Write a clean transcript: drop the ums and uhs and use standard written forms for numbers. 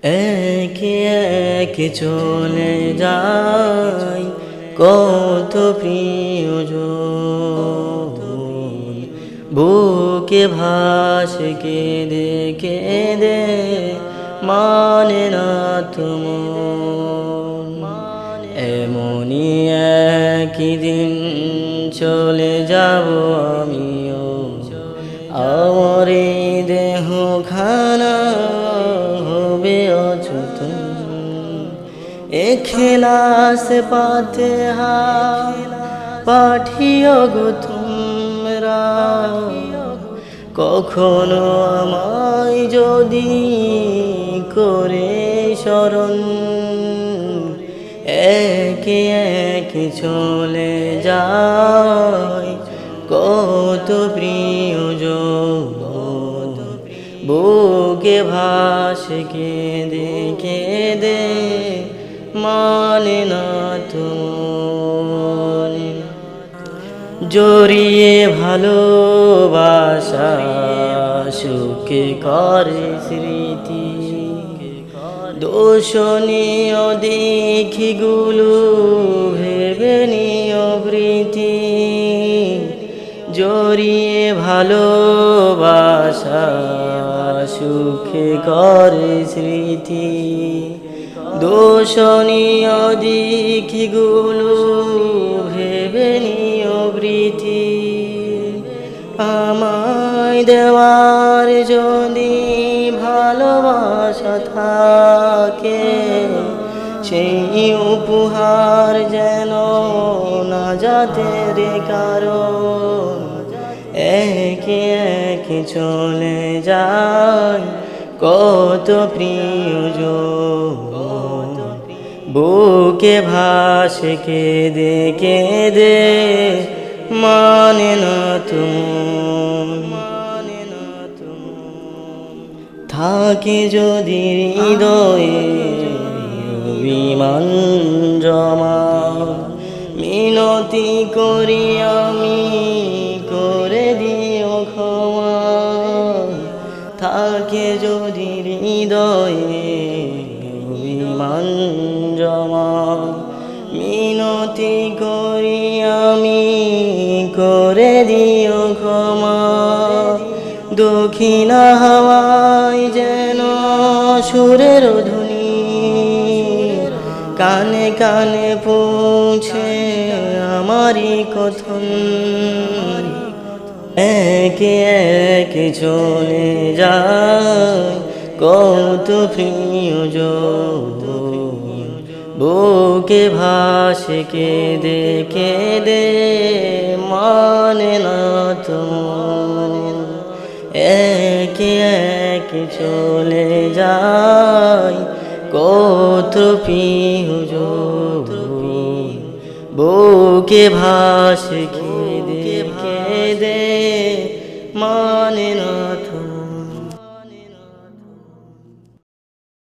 একে একে চলে যায় কত প্রিয়জন, বুকে ভাসে কেঁদে কেঁদে মানে না তুমন। এমনি একই দিন চলে যাব আমিও, আমার এই দেহ খানা হবে অযুত। এখলাস পাতে পাঠিও গো তোমরা, কখনো আমায় যদি করে স্মরণ। একে একে চলে যায় কত প্রিয়জন, বুকে ভাসে কেঁদে কেঁদে মানে না তুমন। জড়িয়ে ভালোবাসা সুখে করে স্মৃতি, দোষণীয় দিকগুলো ভেবে নিও প্রীতি। জড়িয়ে ভালোবাসা সুখে করে স্মৃতি, দোষণীয় দিকগুলো ভেবে নিও প্রীতি। আমায় দেওয়ার যদি ভালোবাসা থাকে, সেই উপহার যেন না যাতে রে কারণ। একে একে চলে যায় কত প্রিয়জন, বুকে ভাসে কেঁদে কেঁদে মানে না তুমন। থাকে যদি হৃদয়ে বিমান জমা, মিনতি করি আমি করে দিও ক্ষমা। থাকে যদি হৃদয়ে বিমান জমা, মিনতি করি আমি করে দিও ক্ষমা। দক্ষিণা হাওয়ায় যেন সুরের ধ্বনি কানে কানে পৌঁছে আমারই কথন। একে একে চলে যায় কত প্রিয়জন, বুকে ভাসে কেঁদে কেঁদে মানে না তুমন। একে একে চলে যায় কত প্রিয়জন, বুকে ভাসে কেঁদে কেঁদে মানে না তুমন।